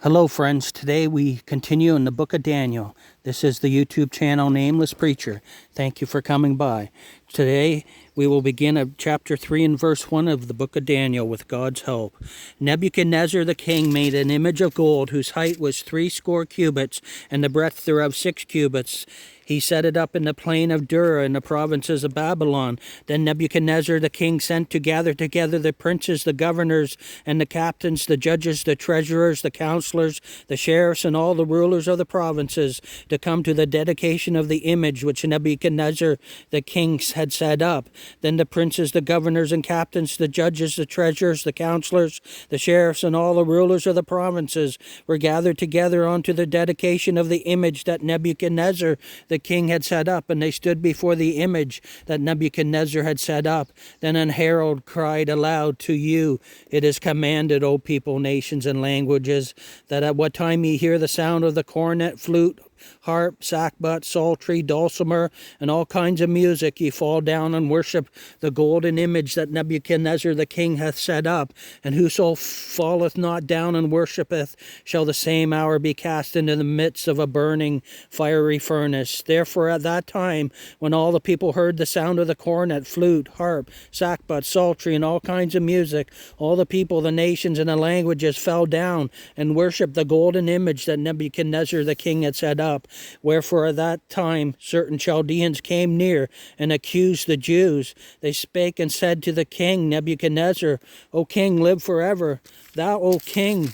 Hello, friends. Today we continue in the book of Daniel. This is the YouTube channel Nameless Preacher. Thank you for coming by. Today we will begin at chapter 3 and verse 1 of the book of Daniel with God's help. Nebuchadnezzar the king made an image of gold whose height was 60 cubits and the breadth thereof 6 cubits. He set it up in the plain of Dura in the provinces of Babylon. Then Nebuchadnezzar the king sent to gather together the princes, the governors, and the captains, the judges, the treasurers, the counselors, the sheriffs, and all the rulers of the provinces to come to the dedication of the image which Nebuchadnezzar the king had set up. Then the princes, the governors, and captains, the judges, the treasurers, the counselors, the sheriffs, and all the rulers of the provinces were gathered together unto the dedication of the image that Nebuchadnezzar the king had set up, and they stood before the image that Nebuchadnezzar had set up. Then an herald cried aloud, To you it is commanded, O people, nations, and languages, that at what time ye hear the sound of the cornet, flute, harp, sackbut, psaltery, dulcimer, and all kinds of music, ye fall down and worship the golden image that Nebuchadnezzar the king hath set up. And whoso falleth not down and worshipeth shall the same hour be cast into the midst of a burning fiery furnace. Therefore at that time, when all the people heard the sound of the cornet, flute, harp, sackbut, psaltery, and all kinds of music, all the people, the nations, and the languages fell down and worshipped the golden image that Nebuchadnezzar the king had set up. Wherefore at that time certain Chaldeans came near and accused the Jews. They spake and said to the king Nebuchadnezzar, O king, live forever. Thou, O king,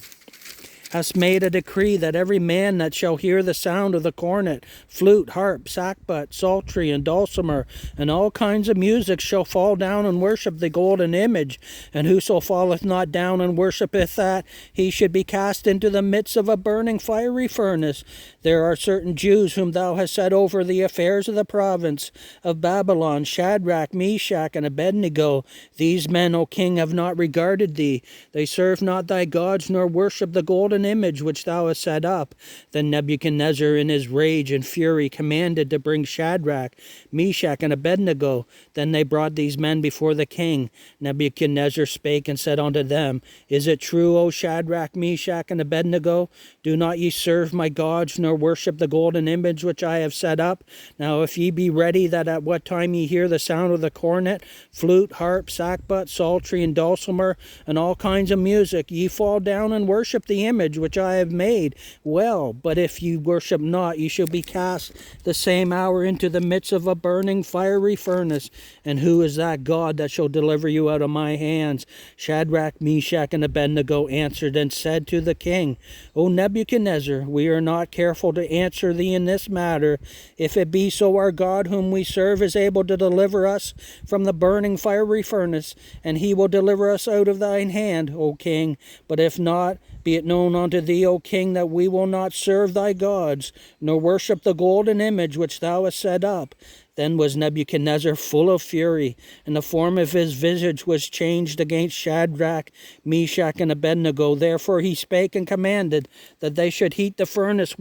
hast made a decree that every man that shall hear the sound of the cornet, flute, harp, sackbut, psaltery, and dulcimer, and all kinds of music shall fall down and worship the golden image. And whoso falleth not down and worshipeth that, he should be cast into the midst of a burning fiery furnace. There are certain Jews whom thou hast set over the affairs of the province of Babylon, Shadrach, Meshach, and Abednego. These men, O king, have not regarded thee. They serve not thy gods, nor worship the golden image which thou hast set up. Then Nebuchadnezzar in his rage and fury commanded to bring Shadrach, Meshach, and Abednego. Then they brought these men before the king. Nebuchadnezzar spake and said unto them, Is it true, O Shadrach, Meshach, and Abednego? Do not ye serve my gods, nor worship the golden image which I have set up? Now if ye be ready that at what time ye hear the sound of the cornet, flute, harp, sackbut, psaltery, and dulcimer, and all kinds of music, ye fall down and worship the image which I have made. Well, but if ye worship not, ye shall be cast the same hour into the midst of a burning fiery furnace. And who is that God that shall deliver you out of my hands? Shadrach, Meshach, and Abednego answered and said to the king, O Nebuchadnezzar, we are not careful to answer thee in this matter. If it be so, our God whom we serve is able to deliver us from the burning fiery furnace, and he will deliver us out of thine hand, O king. But if not, be it known unto thee, O king, that we will not serve thy gods, nor worship the golden image which thou hast set up. Then was Nebuchadnezzar full of fury, and the form of his visage was changed against Shadrach, Meshach, and Abednego. Therefore he spake and commanded that they should heat the furnace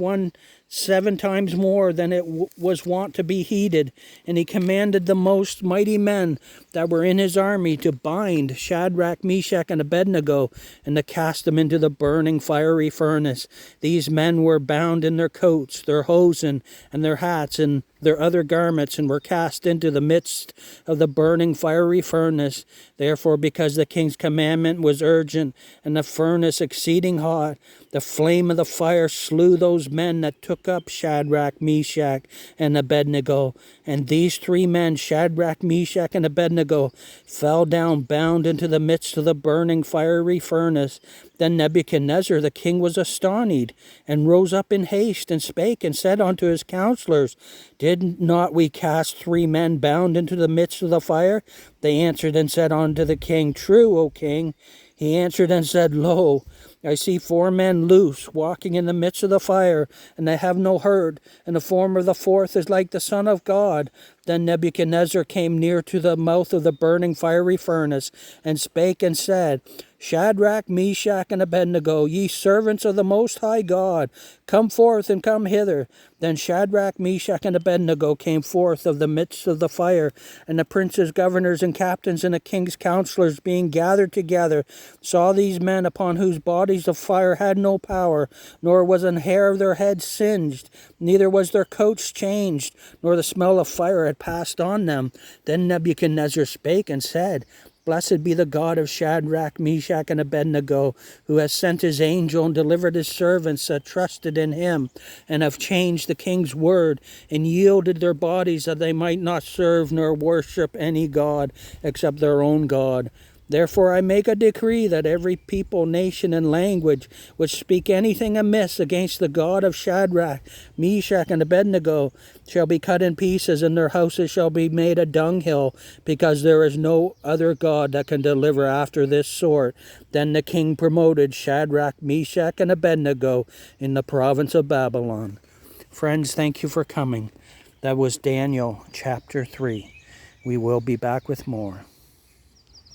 7 times more than it was wont to be heated. And he commanded the most mighty men that were in his army to bind Shadrach, Meshach, and Abednego, and to cast them into the burning fiery furnace. These men were bound in their coats, their hosen, and their hats, and their other garments, and were cast into the midst of the burning fiery furnace. Therefore, because the king's commandment was urgent, and the furnace exceeding hot, the flame of the fire slew those men that took up Shadrach, Meshach, and Abednego. And these 3 men, Shadrach, Meshach, and Abednego, fell down bound into the midst of the burning fiery furnace. Then Nebuchadnezzar the king was astonished, and rose up in haste, and spake and said unto his counselors, Did not we cast 3 men bound into the midst of the fire? They answered and said unto the king, True, O king. He answered and said, Lo, I see 4 men loose, walking in the midst of the fire, and they have no hurt, and the form of the 4th is like the Son of God. Then Nebuchadnezzar came near to the mouth of the burning fiery furnace, and spake and said, Shadrach, Meshach, and Abednego, ye servants of the Most High God, come forth and come hither. Then Shadrach, Meshach, and Abednego came forth of the midst of the fire, and the princes, governors, and captains, and the king's counselors, being gathered together, saw these men upon whose bodies bodies of fire had no power, nor was an hair of their head singed, neither was their coats changed, nor the smell of fire had passed on them. Then Nebuchadnezzar spake and said, Blessed be the God of Shadrach, Meshach, and Abednego, who has sent his angel and delivered his servants that trusted in him, and have changed the king's word, and yielded their bodies that they might not serve nor worship any god except their own God. Therefore I make a decree that every people, nation, and language which speak anything amiss against the God of Shadrach, Meshach, and Abednego shall be cut in pieces, and their houses shall be made a dunghill, because there is no other God that can deliver after this sort. Then the king promoted Shadrach, Meshach, and Abednego in the province of Babylon. Friends, thank you for coming. That was Daniel chapter 3. We will be back with more.